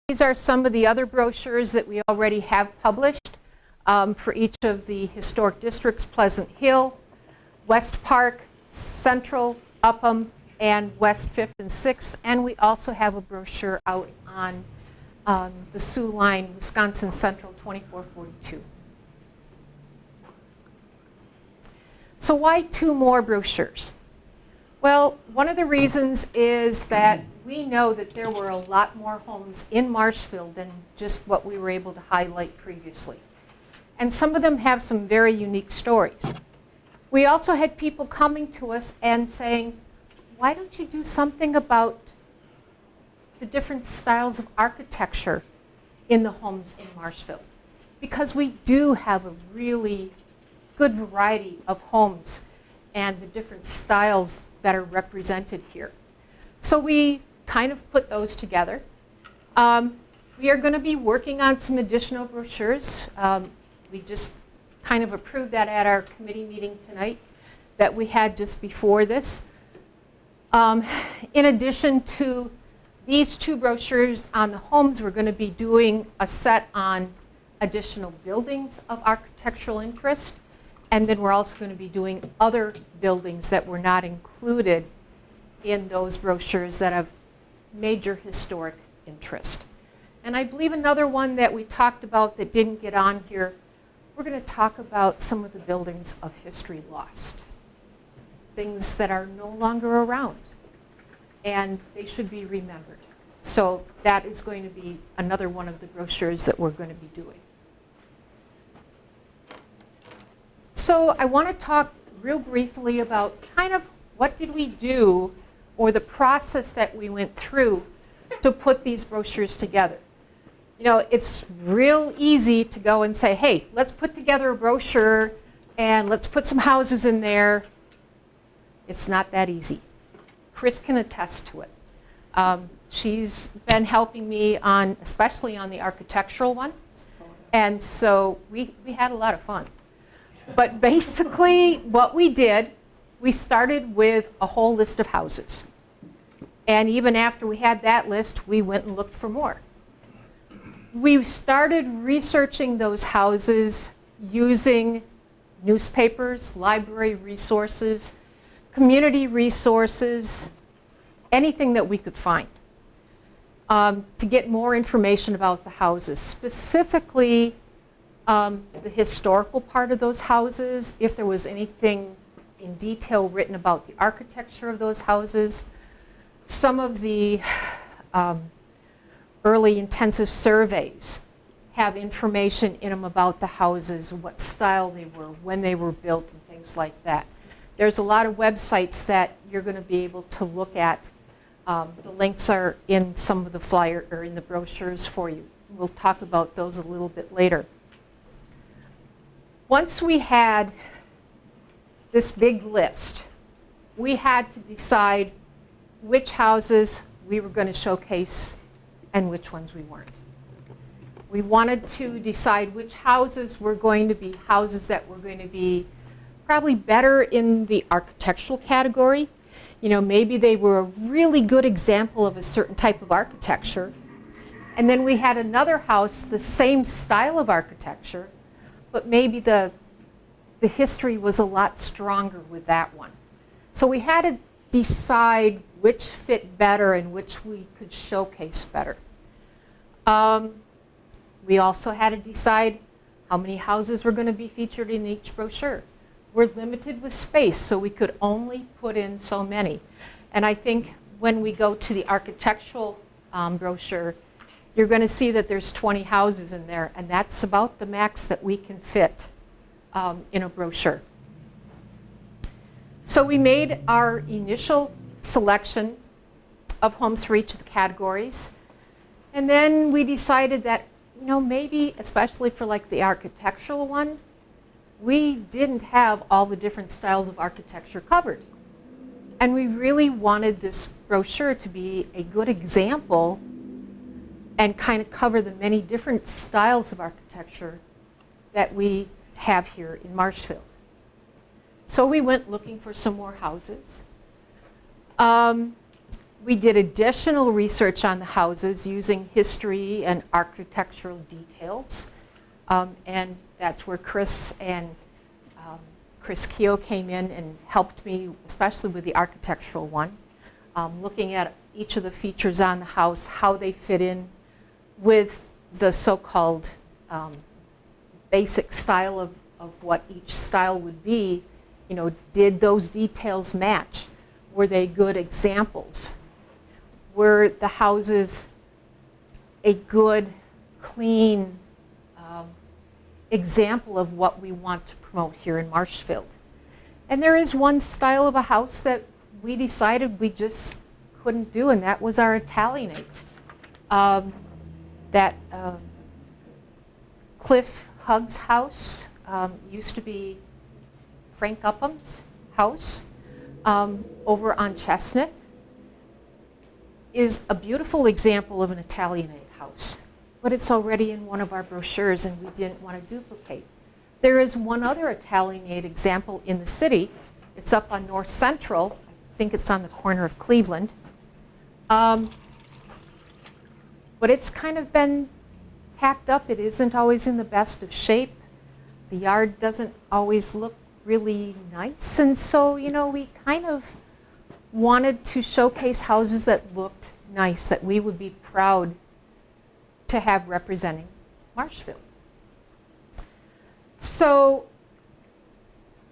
These are some of the other brochures that we already have published for each of the historic districts: Pleasant Hill, West Park, Central, Upham, and West 5th and 6th. And we also have a brochure out on the Sioux Line, Wisconsin Central 2442. So why 2 more brochures? Well, one of the reasons is that we know that there were a lot more homes in Marshfield than just what we were able to highlight previously. And some of them have some very unique stories. We also had people coming to us and saying, why don't you do something about the different styles of architecture in the homes in Marshfield? Because we do have a really good variety of homes and the different styles that are represented here. So we kind of put those together. We are going to be working on some additional brochures. We just kind of approved that at our committee meeting tonight that we had just before this. In addition to these 2 brochures on the homes, we're going to be doing a set on additional buildings of architectural interest. And then we're also going to be doing other buildings that were not included in those brochures that have major historic interest. And I believe another one that we talked about that didn't get on here, we're going to talk about some of the buildings of history lost. Things that are no longer around, and they should be remembered. So that is going to be another one of the brochures that we're going to be doing. So I want to talk real briefly about kind of what did we do, or the process that we went through to put these brochures together. You know, it's real easy to go and say, hey, let's put together a brochure and let's put some houses in there. It's not that easy. Chris can attest to it. She's been helping me on, especially on the architectural one. And so we had a lot of fun. But basically what we did, we started with a whole list of houses. And even after we had that list, we went and looked for more. We started researching those houses using newspapers, library resources, community resources, anything that we could find to get more information about the houses, specifically the historical part of those houses, if there was anything in detail written about the architecture of those houses. Some of the early intensive surveys have information in them about the houses, what style they were, when they were built, and things like that. There's a lot of websites that you're going to be able to look at. The links are in some of the flyer or in the brochures for you. We'll talk about those a little bit later. Once we had this big list, we had to decide which houses we were going to showcase and which ones we weren't. We wanted to decide which houses were going to be houses that were going to be probably better in the architectural category. You know, maybe they were a really good example of a certain type of architecture. And then we had another house, the same style of architecture, but maybe the history was a lot stronger with that one. So we had to decide which fit better and which we could showcase better. We also had to decide how many houses were going to be featured in each brochure. We're limited with space, so we could only put in so many. And I think when we go to the architectural brochure, you're going to see that there's 20 houses in there, and that's about the max that we can fit in a brochure. So we made our initial selection of homes for each of the categories, and then we decided that, you know, maybe, especially for like the architectural one, we didn't have all the different styles of architecture covered. And we really wanted this brochure to be a good example and kind of cover the many different styles of architecture that we have here in Marshfield. So we went looking for some more houses. We did additional research on the houses using history and architectural details. And that's where Chris Keogh came in and helped me, especially with the architectural one, looking at each of the features on the house, how they fit in with the so-called basic style of what each style would be. You know, did those details match? Were they good examples? Were the houses a good, clean example of what we want to promote here in Marshfield? And there is one style of a house that we decided we just couldn't do, and that was our Italianate. Cliff Hugg's house used to be Frank Upham's house over on Chestnut, is a beautiful example of an Italianate house, but it's already in one of our brochures and we didn't want to duplicate. There is one other Italianate example in the city. It's up on North Central. I think it's on the corner of Cleveland. But it's kind of been packed up. It isn't always in the best of shape. The yard doesn't always look really nice. And so, you know, we kind of wanted to showcase houses that looked nice, that we would be proud to have representing Marshfield. So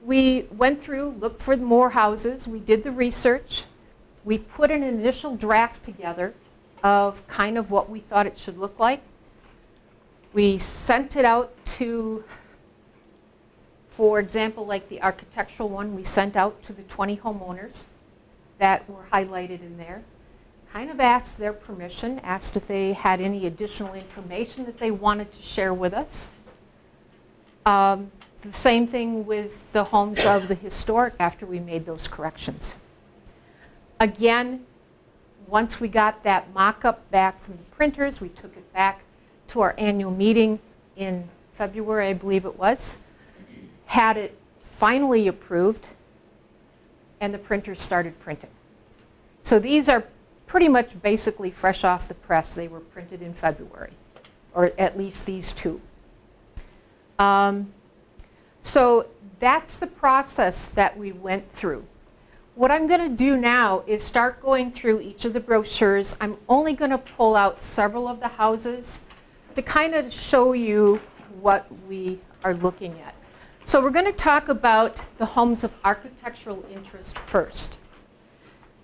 we went through, looked for more houses, we did the research, we put an initial draft together of kind of what we thought it should look like. We sent it out to, for example, like the architectural one, we sent out to the 20 homeowners that were highlighted in there. Kind of asked their permission, asked if they had any additional information that they wanted to share with us. The same thing with the homes of the historic after we made those corrections. Again, once we got that mock-up back from the printers, we took it back to our annual meeting in February, I believe it was, had it finally approved, and the printers started printing. So these are pretty much basically fresh off the press. They were printed in February, or at least these two. So that's the process that we went through. What I'm going to do now is start going through each of the brochures. I'm only going to pull out several of the houses to kind of show you what we are looking at. So we're going to talk about the homes of architectural interest first.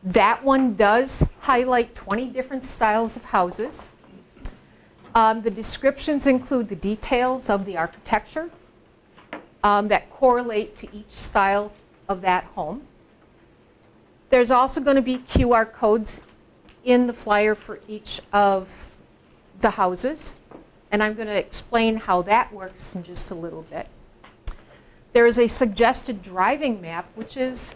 That one does highlight 20 different styles of houses. The descriptions include the details of the architecture that correlate to each style of that home. There's also going to be QR codes in the flyer for each of the houses, and I'm going to explain how that works in just a little bit. There is a suggested driving map, which is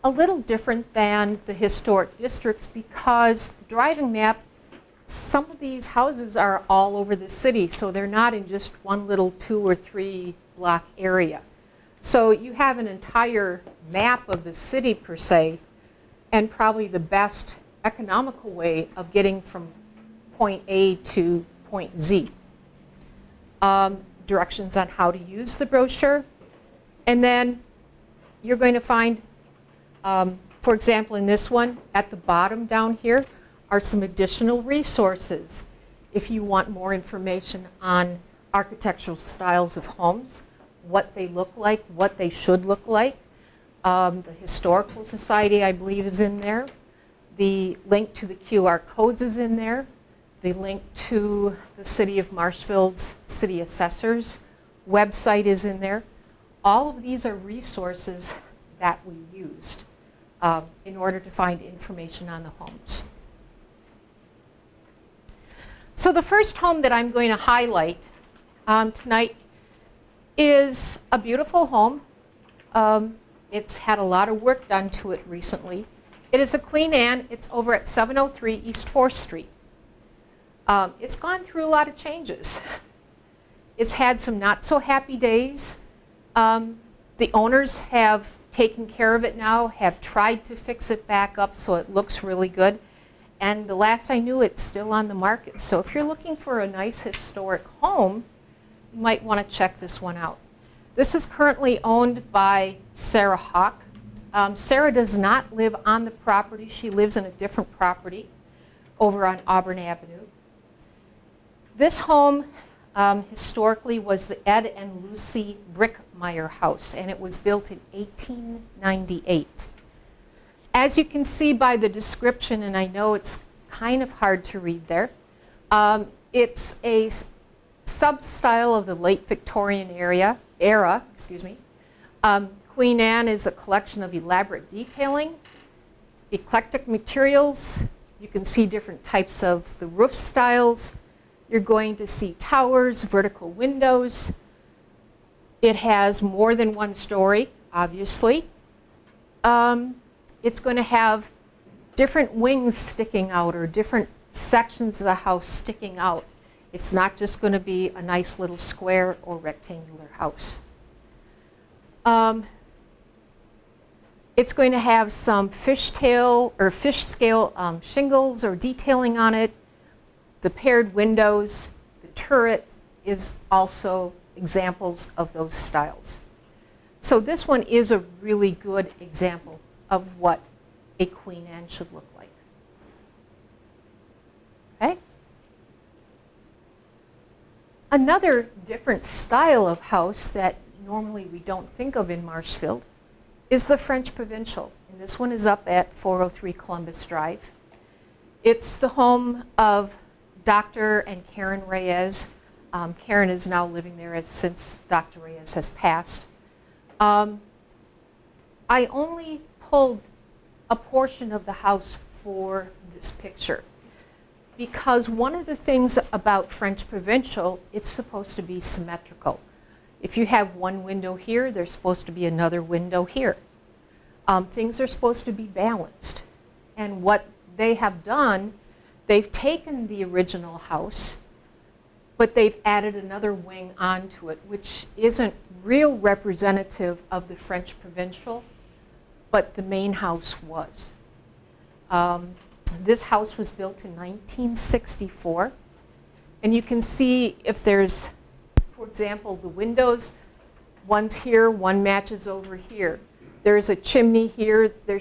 a little different than the historic districts because the driving map, some of these houses are all over the city, so they're not in just one little 2 or 3 block area. So you have an entire map of the city per se, and probably the best economical way of getting from point A to point Z. Directions on how to use the brochure. And then you're going to find, for example, in this one, at the bottom down here are some additional resources if you want more information on architectural styles of homes, what they look like, what they should look like. The Historical Society, I believe, is in there. The link to the QR codes is in there. The link to the City of Marshfield's City Assessor's website is in there. All of these are resources that we used in order to find information on the homes. So the first home that I'm going to highlight tonight is a beautiful home. It's had a lot of work done to it recently. It is a Queen Anne. It's over at 703 East 4th Street. It's gone through a lot of changes. It's had some not so happy days. The owners have taken care of it now, have tried to fix it back up so it looks really good. And the last I knew, it's still on the market. So if you're looking for a nice historic home, you might want to check this one out. This is currently owned by Sarah Hawk. Sarah does not live on the property. She lives in a different property over on Auburn Avenue. This home historically was the Ed and Lucy Brickmeyer house, and it was built in 1898. As you can see by the description, and I know it's kind of hard to read there, it's a sub-style of the late Victorian era. Queen Anne is a collection of elaborate detailing, eclectic materials. You can see different types of the roof styles. You're going to see towers, vertical windows. It has more than one story, obviously. It's going to have different wings sticking out or different sections of the house sticking out. It's not just going to be a nice little square or rectangular house. It's going to have some fishtail or fish scale shingles or detailing on it. The paired windows, the turret is also examples of those styles. So this one is a really good example of what a Queen Anne should look like. Okay? Another different style of house that normally we don't think of in Marshfield is the French Provincial. And this one is up at 403 Columbus Drive. It's the home of Dr. and Karen Reyes. Karen is now living there since Dr. Reyes has passed. I only pulled a portion of the house for this picture because one of the things about French Provincial, it's supposed to be symmetrical. If you have one window here, there's supposed to be another window here. Things are supposed to be balanced. And what they have done, they've taken the original house, but they've added another wing onto it, which isn't real representative of the French Provincial, but the main house was. This house was built in 1964, and you can see if there's, for example, the windows, one's here, one matches over here. There's a chimney here, there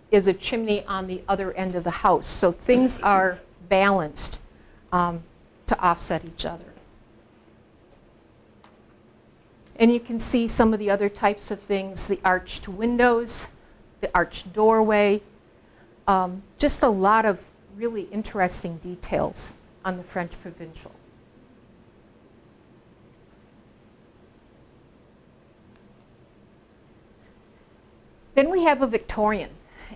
is a chimney on the other end of the house. So things are balanced to offset each other. And you can see some of the other types of things, the arched windows, the arched doorway, just a lot of really interesting details on the French Provincial. Then we have a Victorian,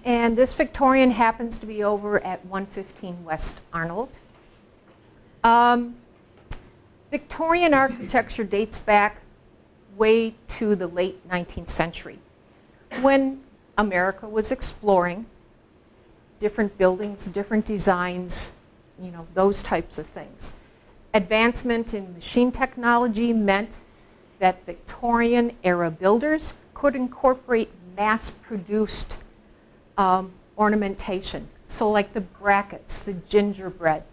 and this Victorian happens to be over at 115 West Arnold. Victorian architecture dates back way to the late 19th century when America was exploring different buildings, different designs, you know, those types of things. Advancement in machine technology meant that Victorian era builders could incorporate mass-produced ornamentation. So like the brackets, the gingerbread,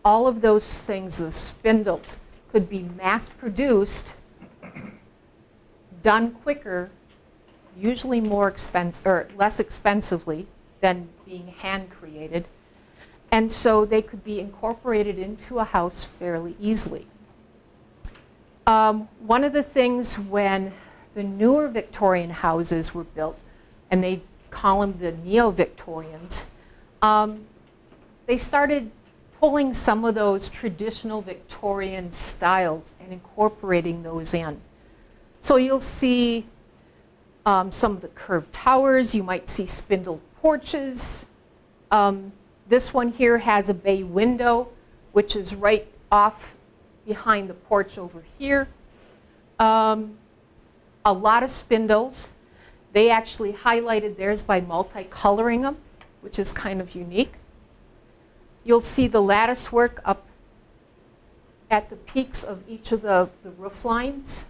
all of those things, the spindles, could be mass-produced, done quicker, usually more expensive or less expensively than being hand-created. And so they could be incorporated into a house fairly easily. One of the things when the newer Victorian houses were built, and they call them the neo-Victorians, they started pulling some of those traditional Victorian styles and incorporating those in. So you'll see some of the curved towers, you might see spindled porches. This one here has a bay window, which is right off behind the porch over here. A lot of spindles. They actually highlighted theirs by multicoloring them, which is kind of unique. You'll see the lattice work up at the peaks of each of the roof lines.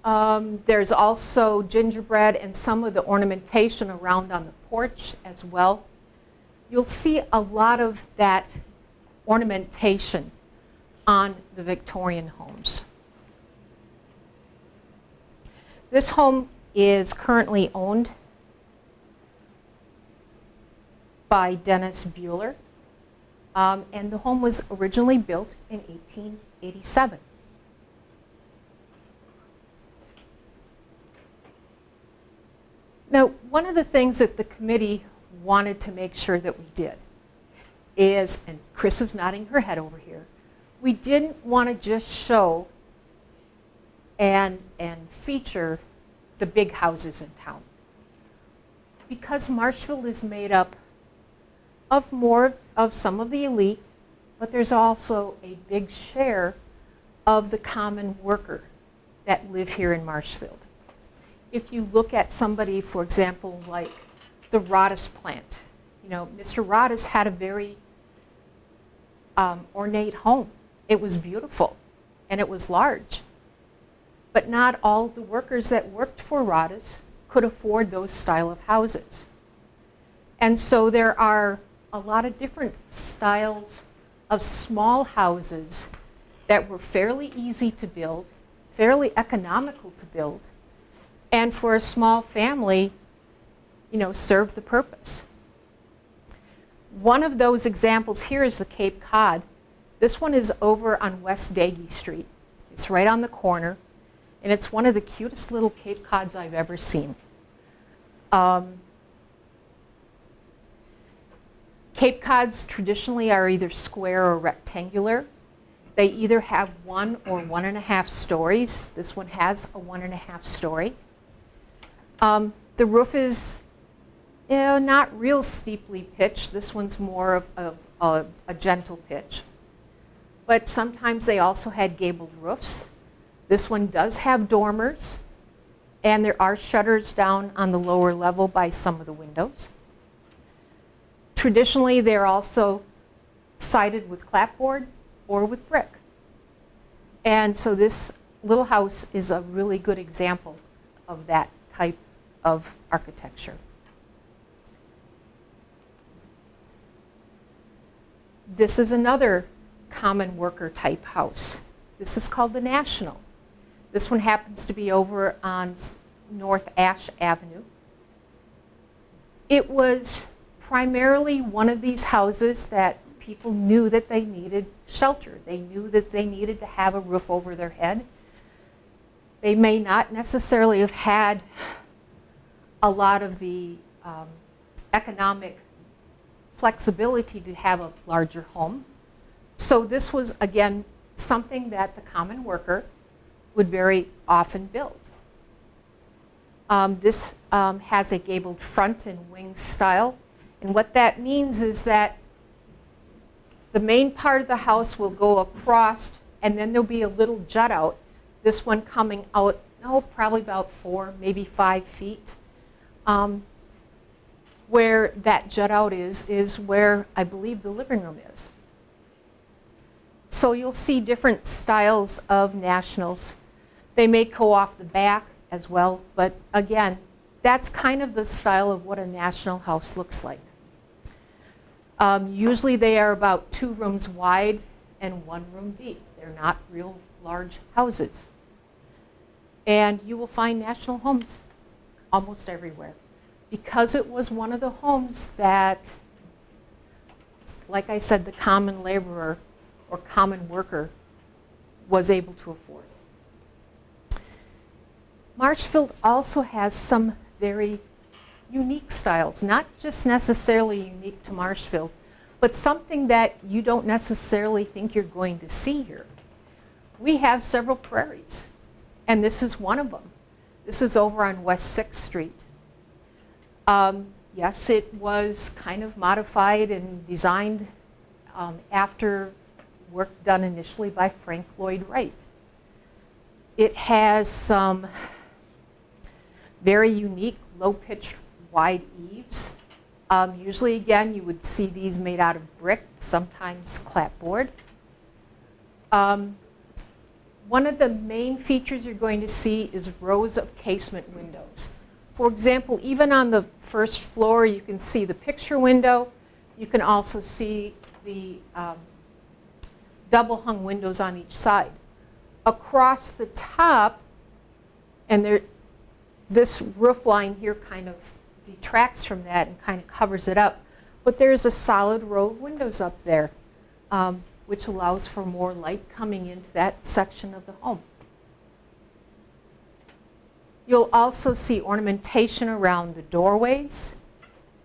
There's also gingerbread and some of the ornamentation around on the porch as well. you'll see a lot of that ornamentation on the Victorian homes. This home is currently owned by Dennis Bueller, and the home was originally built in 1887. Now, one of the things that the committee wanted to make sure that we did is, and Chris is nodding her head over here, we didn't want to just show and feature the big houses in town. Because Marshfield is made up of more of some of the elite, but there's also a big share of the common worker that live here in Marshfield. If you look at somebody, for example, like the Rodis plant, you know, Mr. Rodis had a very ornate home. It was beautiful and it was large. But not all the workers that worked for Rodis could afford those style of houses. And so there are a lot of different styles of small houses that were fairly easy to build, fairly economical to build, and for a small family, you know, serve the purpose. One of those examples here is the Cape Cod. This one is over on West Daggy Street. It's right on the corner, and it's one of the cutest little Cape Cods I've ever seen. Cape Cods traditionally are either square or rectangular. They either have 1 or 1.5 stories. This one has a 1.5 story. The roof is not real steeply pitched. This one's more of a gentle pitch. But sometimes they also had gabled roofs. This one does have dormers, and there are shutters down on the lower level by some of the windows. Traditionally, they're also sided with clapboard or with brick. And so this little house is a really good example of that type of architecture. This is another common worker type house. This is called the National. This one happens to be over on North Ash Avenue. It was primarily one of these houses that people knew that they needed shelter. They knew that they needed to have a roof over their head. They may not necessarily have had a lot of the economic flexibility to have a larger home. So this was, again, something that the common worker would very often build. This has a gabled front and wing style. And what that means is that the main part of the house will go across, and then there'll be a little jut out. This one coming out, probably about 4, maybe 5 feet. Where that jut out is where I believe the living room is. So you'll see different styles of Nationals. They may go off the back as well, but again, that's kind of the style of what a National house looks like. Usually they are about 2 rooms wide and 1 room deep. They're not real large houses. And you will find National homes almost everywhere, because it was one of the homes that, like I said, the common laborer or common worker was able to afford. Marshfield also has some very unique styles, not just necessarily unique to Marshfield, but something that you don't necessarily think you're going to see here. We have several prairies, and this is one of them. This is over on West 6th Street. Yes, it was kind of modified and designed after work done initially by Frank Lloyd Wright. It has some very unique low-pitched wide eaves. Usually, again, you would see these made out of brick, sometimes clapboard. One of the main features you're going to see is rows of casement windows. For example, even on the first floor, you can see the picture window, You can also see the double hung windows on each side. Across the top, and this roof line here kind of detracts from that and kind of covers it up, but there's a solid row of windows up there, which allows for more light coming into that section of the home. You'll also see ornamentation around the doorways.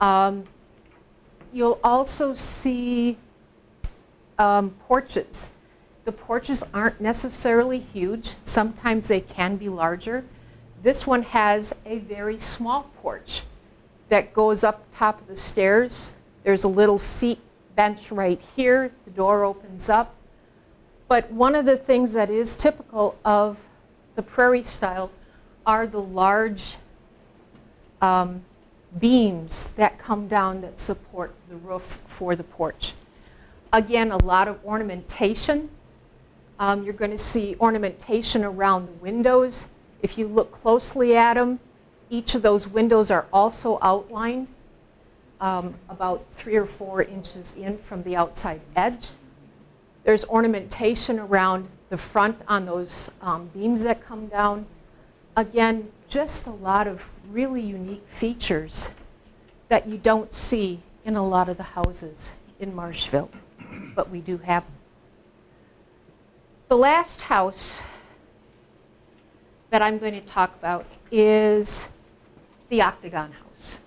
You'll also see porches. The porches aren't necessarily huge. Sometimes they can be larger. This one has a very small porch that goes up top of the stairs. There's a little seat bench right here. The door opens up. But one of the things that is typical of the prairie style are the large beams that come down that support the roof for the porch. Again, a lot of ornamentation. You're going to see ornamentation around the windows. If you look closely at them, each of those windows are also outlined about 3 or 4 inches in from the outside edge. There's ornamentation around the front on those beams that come down. Again, just a lot of really unique features that you don't see in a lot of the houses in Marshfield, but we do have them. The last house that I'm going to talk about is the Octagon House.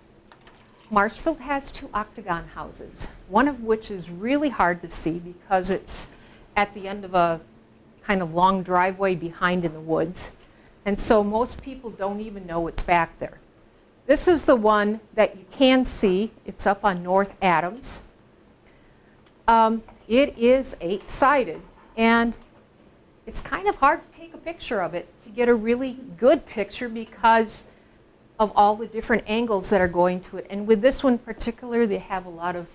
Marshfield has 2 Octagon houses, one of which is really hard to see because it's at the end of a kind of long driveway behind in the woods. And so most people don't even know it's back there. This is the one that you can see. It's up on North Adams. It is 8-sided, and it's kind of hard to take a picture of it to get a really good picture because of all the different angles that are going to it. And with this one in particular, they have a lot of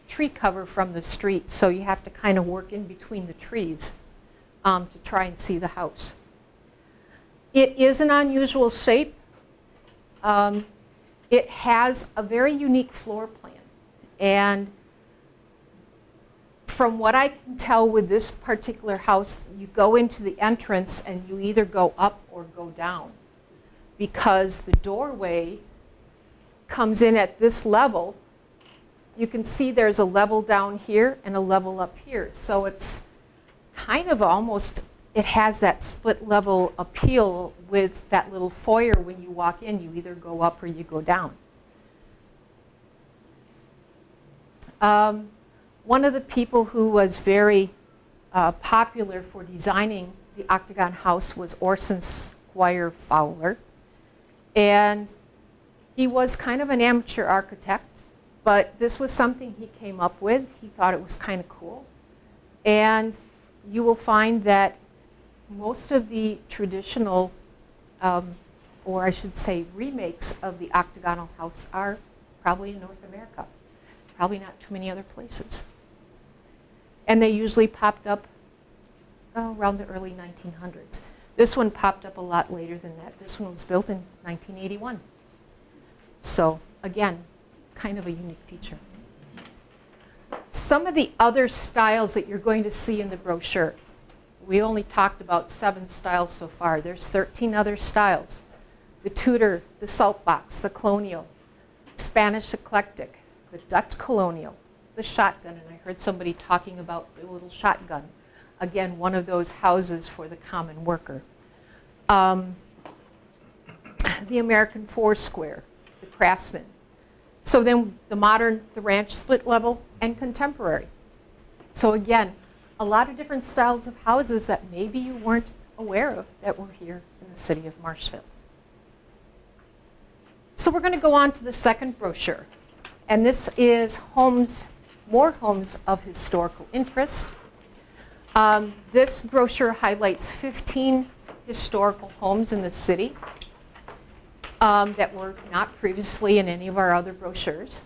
tree cover from the street, so you have to kind of work in between the trees to try and see the house. It is an unusual shape. It has a very unique floor plan. And from what I can tell with this particular house, you go into the entrance and you either go up or go down because the doorway comes in at this level. You can see there's a level down here and a level up here. So it's kind of almost, it has that split level appeal with that little foyer. When you walk in, you either go up or you go down. One of the people who was very popular for designing the Octagon House was Orson Squire Fowler. And he was kind of an amateur architect, but this was something he came up with. He thought it was kind of cool. And you will find that most of the traditional, or I should say remakes of the octagonal house are probably in North America. Probably not too many other places. And they usually popped up around the early 1900s. This one popped up a lot later than that. This one was built in 1981. So again, kind of a unique feature. Some of the other styles that you're going to see in the brochure, we only talked about 7 styles so far. There's 13 other styles. The Tudor, the Saltbox, the Colonial, Spanish Eclectic, the Dutch Colonial, the Shotgun, and I heard somebody talking about the little shotgun. Again, one of those houses for the common worker. The American Four-Square, the Craftsman. So then the modern, the ranch split level, and contemporary. So again, a lot of different styles of houses that maybe you weren't aware of that were here in the city of Marshfield. So we're going to go on to the second brochure. And this is homes, more homes of historical interest. This brochure highlights 15 historical homes in the city that were not previously in any of our other brochures.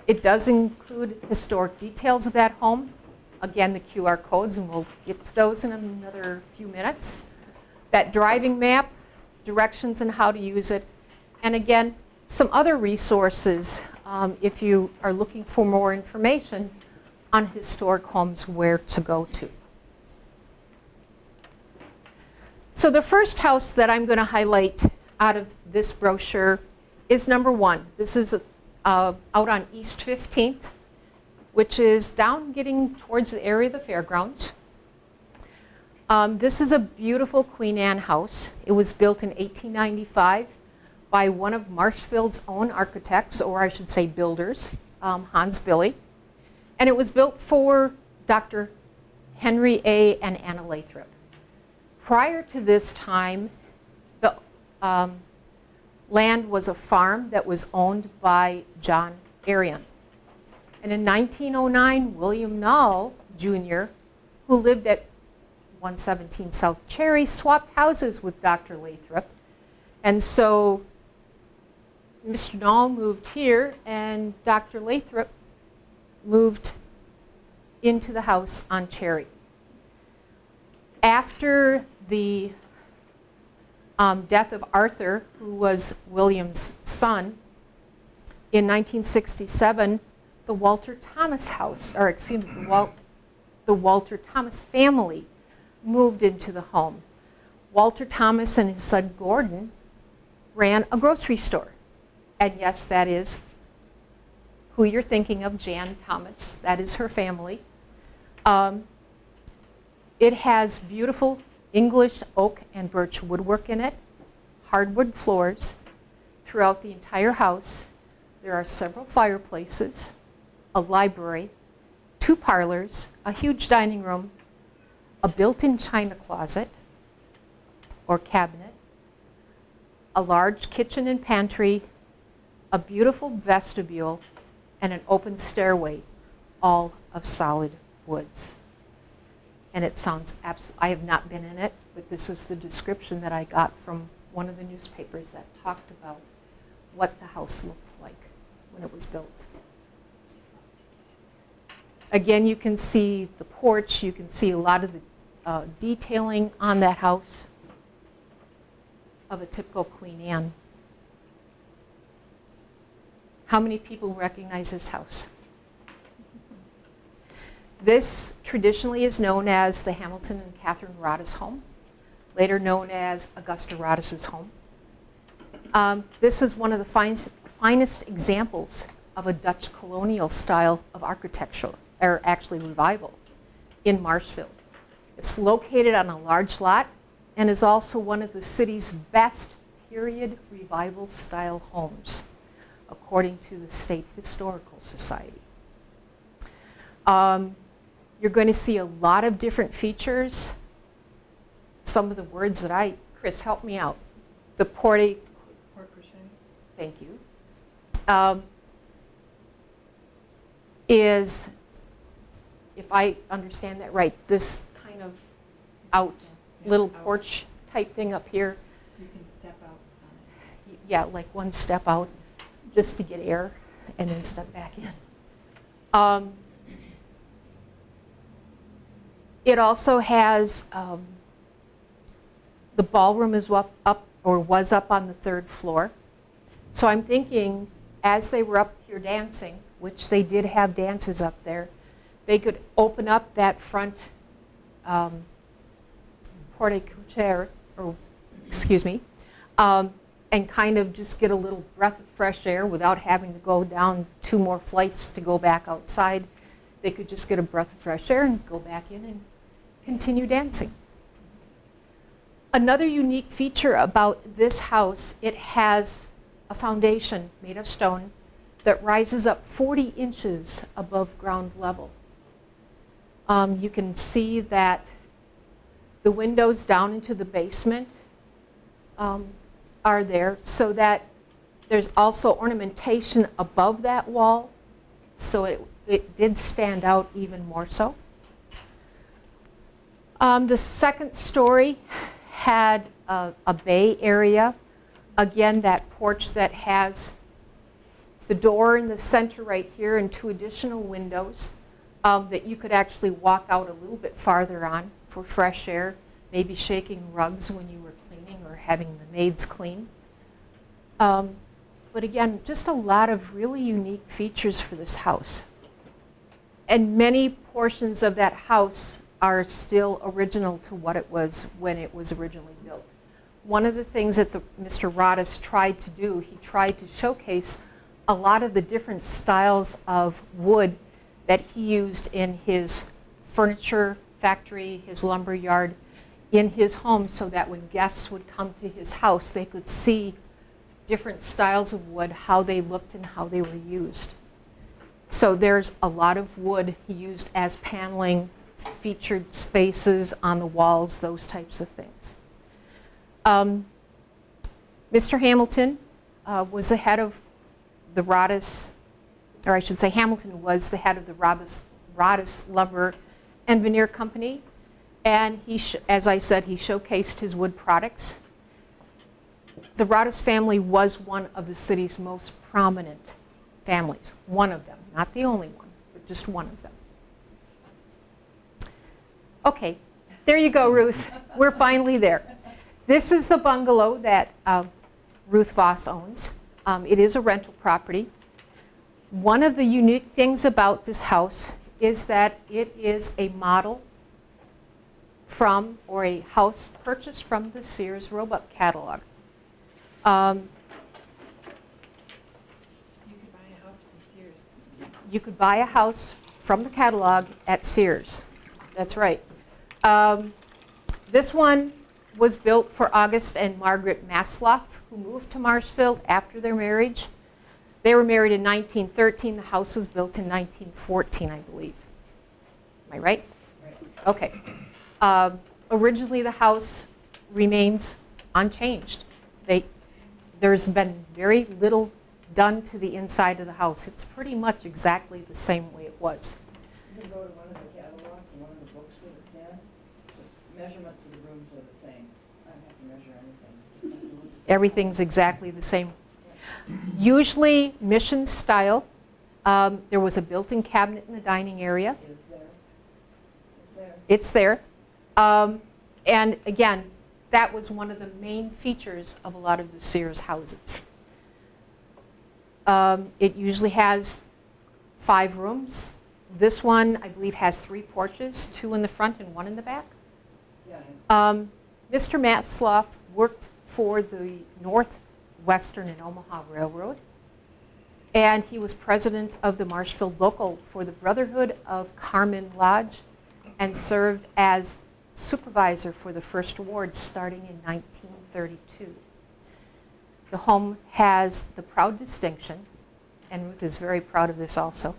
It does include historic details of that home. Again, the QR codes, and we'll get to those in another few minutes. That driving map, directions on how to use it, and again, some other resources if you are looking for more information on historic homes, where to go to. So the first house that I'm going to highlight out of this brochure is number 1. This is out on East 15th, which is down getting towards the area of the fairgrounds. This is a beautiful Queen Anne house. It was built in 1895 by one of Marshfield's own architects, or I should say builders, Hans Billy. And it was built for Dr. Henry A. and Anna Lathrop. Prior to this time, the land was a farm that was owned by John Arion. And in 1909, William Null, Jr., who lived at 117 South Cherry, swapped houses with Dr. Lathrop. And so Mr. Null moved here, and Dr. Lathrop moved into the house on Cherry. After the death of Arthur, who was William's son, in 1967, the Walter Thomas house, or excuse me, the Walter Thomas family moved into the home. Walter Thomas and his son Gordon ran a grocery store. And yes, that is who you're thinking of, Jan Thomas. That is her family. It has beautiful English oak and birch woodwork in it, hardwood floors throughout the entire house. There are several fireplaces, a library, 2 parlors, a huge dining room, a built-in china closet or cabinet, a large kitchen and pantry, a beautiful vestibule, and an open stairway, all of solid woods. And it sounds I have not been in it, but this is the description that I got from one of the newspapers that talked about what the house looked like when it was built. Again, you can see the porch, you can see a lot of the detailing on that house of a typical Queen Anne. How many people recognize this house? This traditionally is known as the Hamilton and Catherine Roddice home, later known as Augusta Roddice's home. This is one of the finest examples of a Dutch colonial style of architecture, or actually revival, in Marshfield. It's located on a large lot and is also one of the city's best period revival style homes, according to the State Historical Society. You're going to see a lot of different features. Some of the words that Chris, help me out. The porte cochere, thank you, is, if I understand that right, this kind of little porch type thing up here. You can step out on it. Yeah, like one step out just to get air and then step back in. It also has, the ballroom is was up on the 3rd floor. So I'm thinking, as they were up here dancing, which they did have dances up there, they could open up that front porte cochere, or excuse me, and kind of just get a little breath of fresh air without having to go down 2 more flights to go back outside. They could just get a breath of fresh air and go back in and continue dancing. Another unique feature about this house, it has a foundation made of stone that rises up 40 inches above ground level. You can see that the windows down into the basement are there, so that there's also ornamentation above that wall, so it did stand out even more so. The 2nd story had a bay area. Again, that porch that has the door in the center right here and 2 additional windows that you could actually walk out a little bit farther on for fresh air, maybe shaking rugs when you were cleaning or having the maids clean. but again, just a lot of really unique features for this house. And many portions of that house are still original to what it was when it was originally built. One of the things that Mr. Rodis tried to do, he tried to showcase a lot of the different styles of wood that he used in his furniture factory, his lumber yard, in his home, so that when guests would come to his house, they could see different styles of wood, how they looked and how they were used. So there's a lot of wood he used as paneling, featured spaces on the walls, those types of things. Mr. Hamilton was the head of the Rodis, or I should say Hamilton was the head of the Rodis Lumber and Veneer Company. And he, as I said, he showcased his wood products. The Rodis family was one of the city's most prominent families, one of them, not the only one, but just one of them. Okay, there you go, Ruth. We're finally there. This is the bungalow that Ruth Voss owns. It is a rental property. One of the unique things about this house is that it is a model from, or a house purchased from the Sears Roebuck catalog. You could buy a house from the catalog at Sears. That's right. This one was built for August and Margaret Masloff, who moved to Marshfield after their marriage. They were married in 1913. The house was built in 1914, I believe. Am I right? Right. Okay. Originally, the house remains unchanged. There's been very little done to the inside of the house. It's pretty much exactly the same way it was. You can go to one of the catalogs and one of the books that it's in. The measurements of the rooms are the same. I don't have to measure anything. Everything's exactly the same. Usually mission style. There was a built-in cabinet in the dining area. Is there? Is there? It's there. And again, that was one of the main features of a lot of the Sears houses. It usually has 5 rooms. This one, I believe, has 3 porches, 2 in the front and 1 in the back. Yeah. Mr. Matsloff worked for the Northwestern and Omaha Railroad, and he was president of the Marshfield Local for the Brotherhood of Carmen Lodge, and served as supervisor for the first ward starting in 1932. The home has the proud distinction, and Ruth is very proud of this also,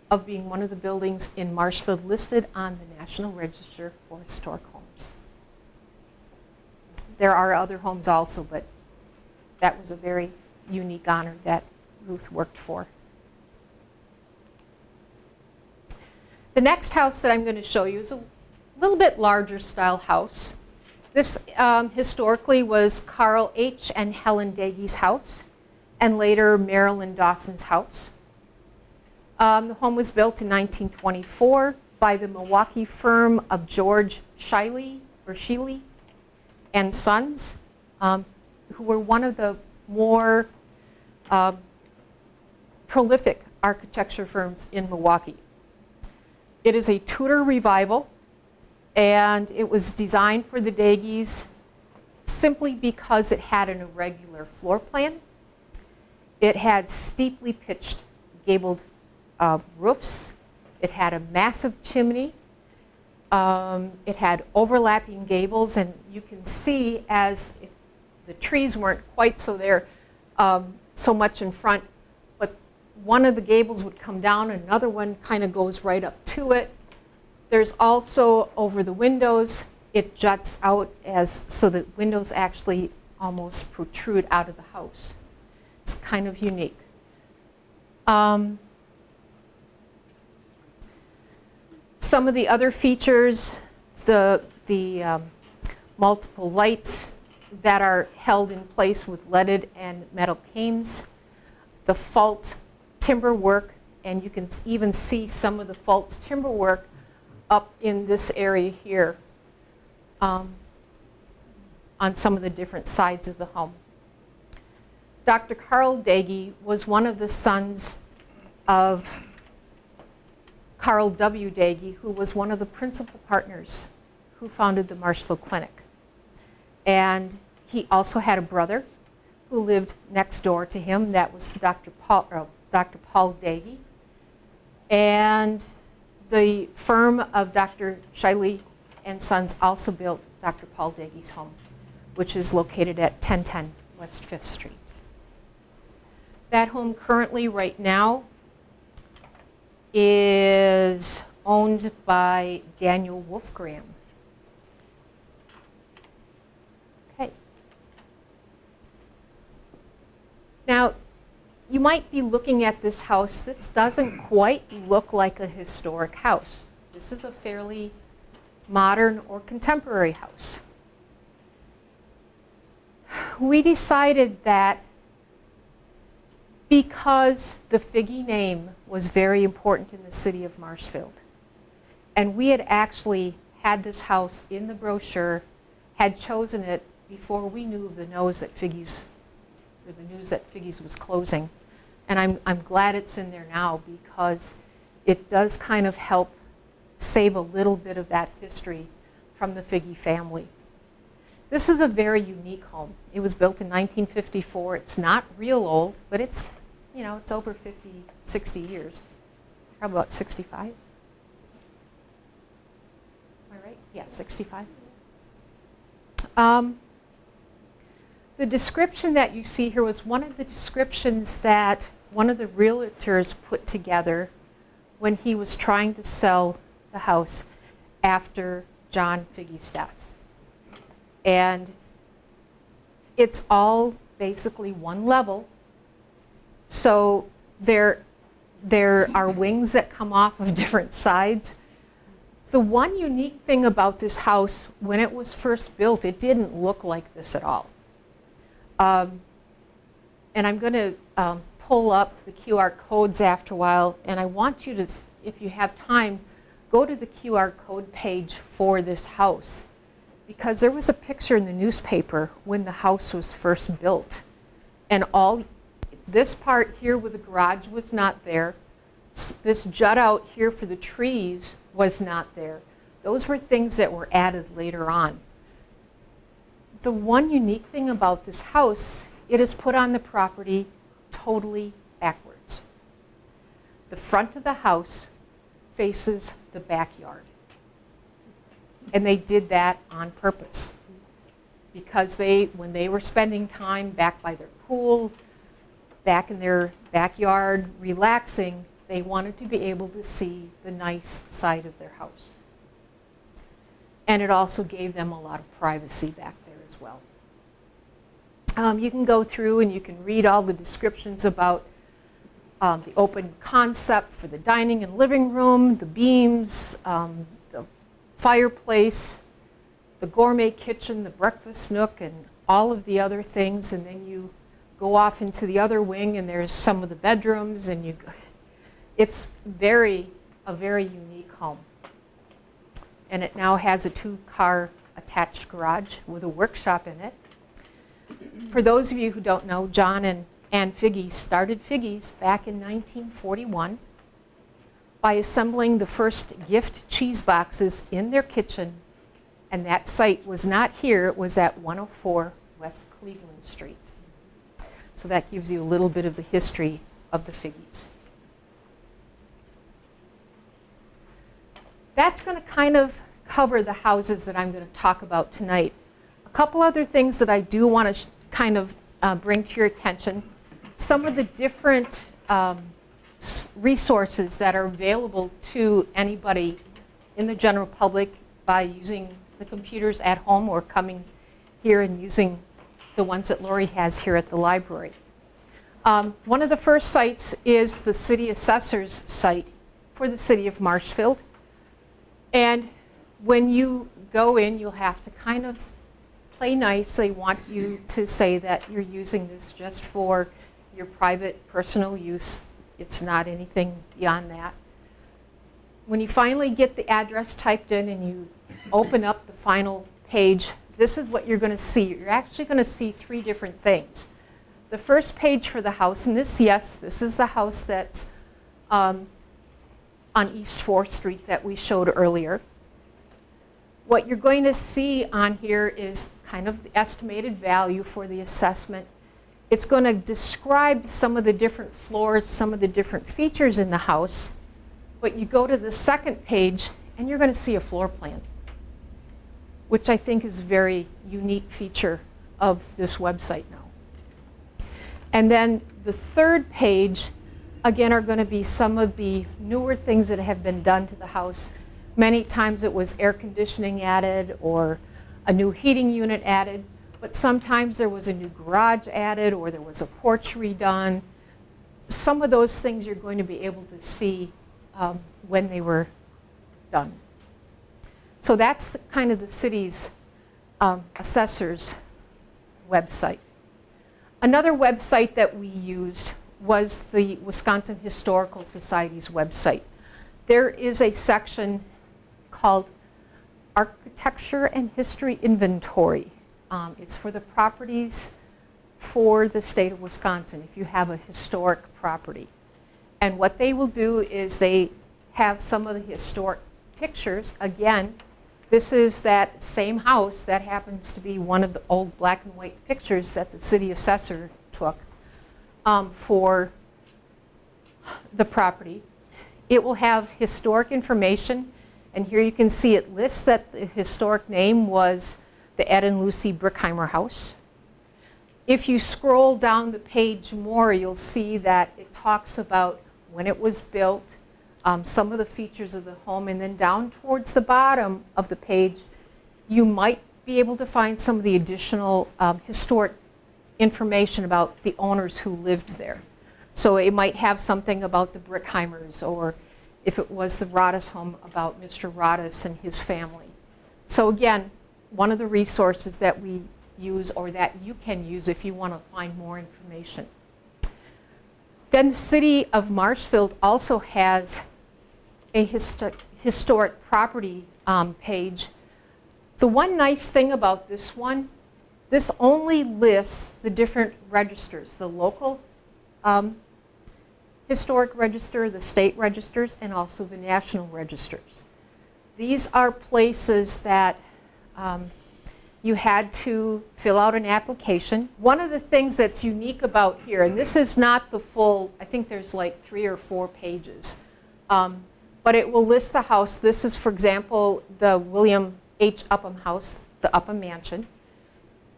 of being one of the buildings in Marshfield listed on the National Register for Historic Homes. There are other homes also, but that was a very unique honor that Ruth worked for. The next house that I'm going to show you is a little bit larger style house. This historically was Carl H. and Helen Dagy's house, and later Marilyn Dawson's house. The home was built in 1924 by the Milwaukee firm of George Shiley and Sons, who were one of the more prolific architecture firms in Milwaukee. It is a Tudor revival, and it was designed for the Dagy's simply because it had an irregular floor plan. It had steeply pitched gabled roofs. It had a massive chimney. It had overlapping gables, and you can see as if the trees weren't quite so there, so much in front, but one of the gables would come down, another one kind of goes right up to it. There's also over the windows, it juts out so the windows actually almost protrude out of the house. It's kind of unique. Some of the other features, the multiple lights that are held in place with leaded and metal cames, the false timber work, and you can even see some of the false timber work up in this area here on some of the different sides of the home. Dr. Carl Dagey was one of the sons of Carl W. Dagey, who was one of the principal partners who founded the Marshfield Clinic. And he also had a brother who lived next door to him. That was Dr. Paul Dagey. And the firm of Dr. Shiley and Sons also built Dr. Paul Dagey's home, which is located at 1010 West 5th Street. That home currently, right now, is owned by Daniel Wolfgram. Okay. Now, you might be looking at this house. This doesn't quite look like a historic house. This is a fairly modern or contemporary house. We decided that because the Vickie name was very important in the city of Marshfield, and we had actually had this house in the brochure, had chosen it before we knew of the news that Vickie's was closing. And I'm glad it's in there now, because it does kind of help save a little bit of that history from the Vickie family. This is a very unique home. It was built in 1954. It's not real old, but it's, you know, it's over 50, 60 years. Probably about 65. Am I right? Yeah, 65. The description that you see here was one of the descriptions that one of the realtors put together when he was trying to sell the house after John Vickie's death. And it's all basically one level. So there are wings that come off of different sides. The one unique thing about this house, when it was first built, it didn't look like this at all. And I'm going to pull up the QR codes after a while, and I want you to, if you have time, go to the QR code page for this house, because there was a picture in the newspaper when the house was first built, and all this part here with the garage was not there. This jut out here for the trees was not there. Those were things that were added later on. The one unique thing about this house, it is put on the property totally backwards. The front of the house faces the backyard. And they did that on purpose, because when they were spending time back by their pool, back in their backyard relaxing, they wanted to be able to see the nice side of their house. And it also gave them a lot of privacy back there as well. You can go through and you can read all the descriptions about the open concept for the dining and living room, the beams, the fireplace, the gourmet kitchen, the breakfast nook, and all of the other things. And then you go off into the other wing, and there's some of the bedrooms, and it's a very unique home. And it now has a 2-car attached garage with a workshop in it. For those of you who don't know, John and Ann Vickie started Vickie's back in 1941 by assembling the first gift cheese boxes in their kitchen, and that site was not here, it was at 104 West Cleveland Street. So that gives you a little bit of the history of the Vickies. That's going to kind of cover the houses that I'm going to talk about tonight. A couple other things that I do want to kind of bring to your attention. Some of the different resources that are available to anybody in the general public by using the computers at home or coming here and using the ones that Lori has here at the library. One of the first sites is the city assessor's site for the city of Marshfield. And when you go in, you'll have to kind of play nice. They want you to say that you're using this just for your private, personal use. It's not anything beyond that. When you finally get the address typed in and you open up the final page, this is what you're going to see. You're actually going to see 3 different things. the first page for the house, and this, yes, this is the house that's on East 4th Street that we showed earlier. What you're going to see on here is kind of the estimated value for the assessment. It's going to describe some of the different floors, some of the different features in the house, but you go to the second page and you're going to see a floor plan, which I think is a very unique feature of this website now. And then the third page, again, are going to be some of the newer things that have been done to the house. Many times it was air conditioning added or a new heating unit added, but sometimes there was a new garage added or there was a porch redone. Some of those things you're going to be able to see when they were done. So that's the, kind of the city's assessor's website. Another website that we used was the Wisconsin Historical Society's website. There is a section called Architecture and History Inventory. It's for the properties for the state of Wisconsin, if you have a historic property. And what they will do is they have some of the historic pictures. Again, this is that same house that happens to be one of the old black and white pictures that the city assessor took for the property. It will have historic information, and here you can see it lists that the historic name was the Ed and Lucy Brickheimer House. If you scroll down the page more, you'll see that it talks about when it was built, some of the features of the home, and then down towards the bottom of the page, you might be able to find some of the additional historic information about the owners who lived there. So it might have something about the Brickheimers, or if it was the Rodis home, about Mr. Rodis and his family. So again, one of the resources that we use, or that you can use if you want to find more information. Then the city of Marshfield also has a historic property page. The one nice thing about this one, this only lists the different registers, the local historic register, the state registers, and also the national registers. These are places that you had to fill out an application. One of the things that's unique about here, and this is not the full, I think there's like 3 or 4 pages, but it will list the house. This is, for example, the William H. Upham house, the Upham Mansion.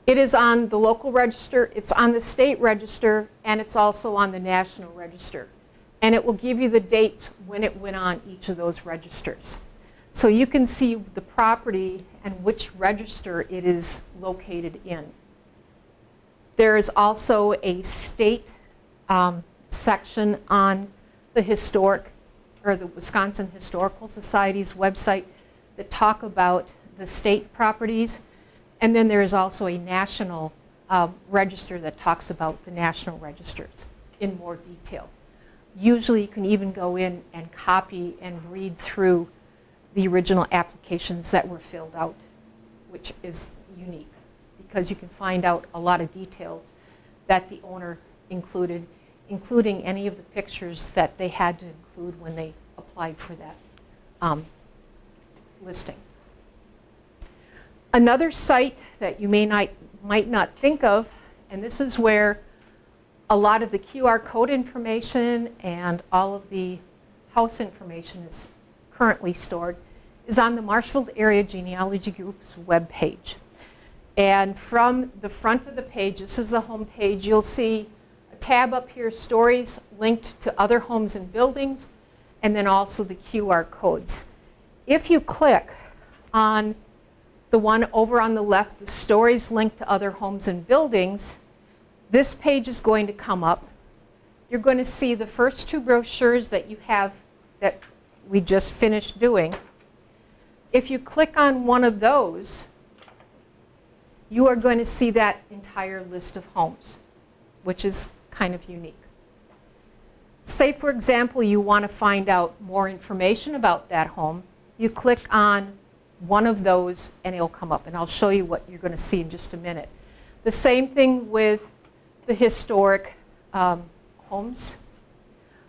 It is on the local register, it's on the state register, and it's also on the national register. And it will give you the dates when it went on each of those registers. So you can see the property and which register it is located in. There is also a state section on the historic, or the Wisconsin Historical Society's website, that talk about the state properties. And then there is also a national register that talks about the national registers in more detail. Usually you can even go in and copy and read through the original applications that were filled out, which is unique because you can find out a lot of details that the owner included, including any of the pictures that they had to include when they applied for that listing. Another site that you might not think of, and this is where a lot of the QR code information and all of the house information is currently stored, is on the Marshfield Area Genealogy Group's webpage. And from the front of the page, this is the home page, you'll see a tab up here, stories linked to other homes and buildings, and then also the QR codes. If you click on the one over on the left, the stories linked to other homes and buildings, this page is going to come up. You're going to see the first 2 brochures that you have that we just finished doing. If you click on one of those, you are going to see that entire list of homes, which is kind of unique. Say, for example, you want to find out more information about that home. You click on one of those and it'll come up, and I'll show you what you're going to see in just a minute. The same thing with the historic homes.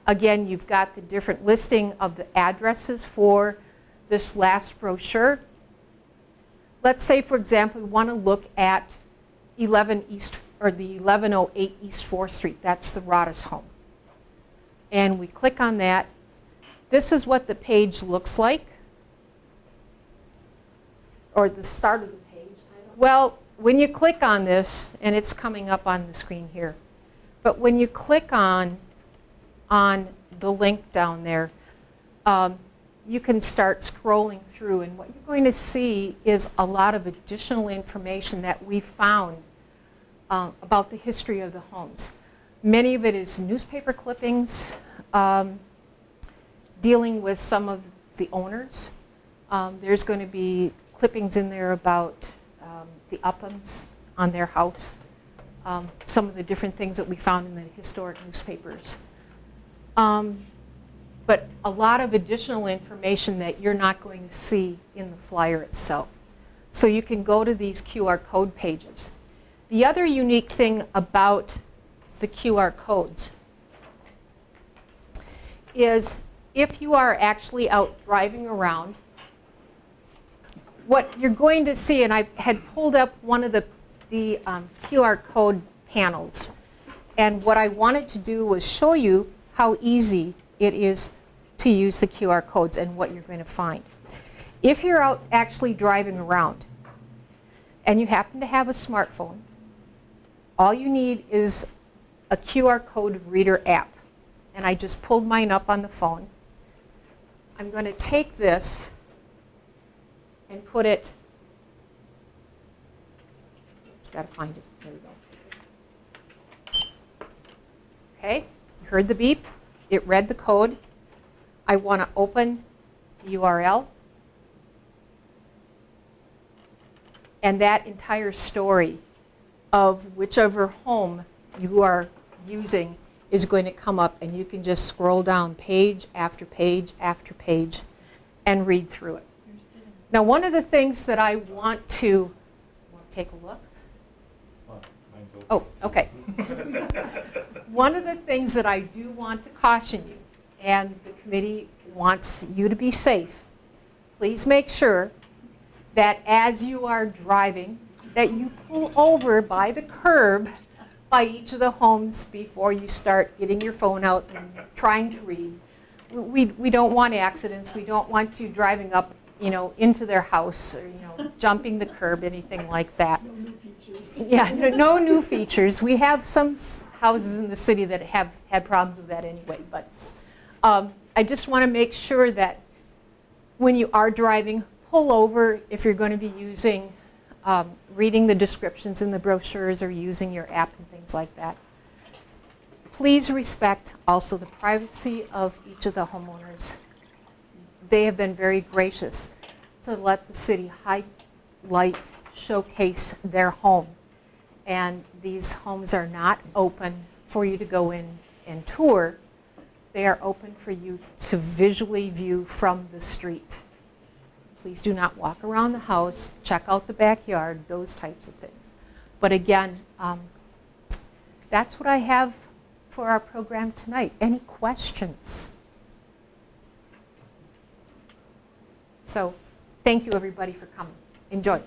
Again, you've got the different listing of the addresses for this last brochure. Let's say, for example, we want to look at 11 East, or the 1108 East 4th Street. That's the Rodas home. And we click on that. This is what the page looks like, or the start of the page. Well, when you click on this, and it's coming up on the screen here, but when you click on the link down there, you can start scrolling through, and what you're going to see is a lot of additional information that we found about the history of the homes. Many of it is newspaper clippings dealing with some of the owners. There's going to be clippings in there about the Uphams on their house, some of the different things that we found in the historic newspapers. But a lot of additional information that you're not going to see in the flyer itself. So you can go to these QR code pages. The other unique thing about the QR codes is if you are actually out driving around, what you're going to see, and I had pulled up one of the QR code panels, and what I wanted to do was show you how easy it is to use the QR codes and what you're going to find. If you're out actually driving around and you happen to have a smartphone, all you need is a QR code reader app. And I just pulled mine up on the phone. I'm going to take this and put it, got to find it, there we go. Okay, you heard the beep, it read the code. I want to open the URL. And that entire story of whichever home you are using is going to come up, and you can just scroll down page after page after page and read through it. Now, one of the things that I want to take a look. Oh, okay. One of the things that I do want to caution you, and the committee wants you to be safe, please make sure that as you are driving, that you pull over by the curb by each of the homes before you start getting your phone out and trying to read. We don't want accidents. We don't want you driving up, into their house, or jumping the curb, anything like that. No new features. Yeah, no new features. We have some houses in the city that have had problems with that anyway, but I just want to make sure that when you are driving, pull over if you're going to be using, reading the descriptions in the brochures or using your app and things like that. Please respect also the privacy of each of the homeowners. They have been very gracious to let the city highlight, showcase their home. And these homes are not open for you to go in and tour. They are open for you to visually view from the street. Please do not walk around the house, check out the backyard, those types of things. But again, that's what I have for our program tonight. Any questions? So, thank you everybody for coming. Enjoy.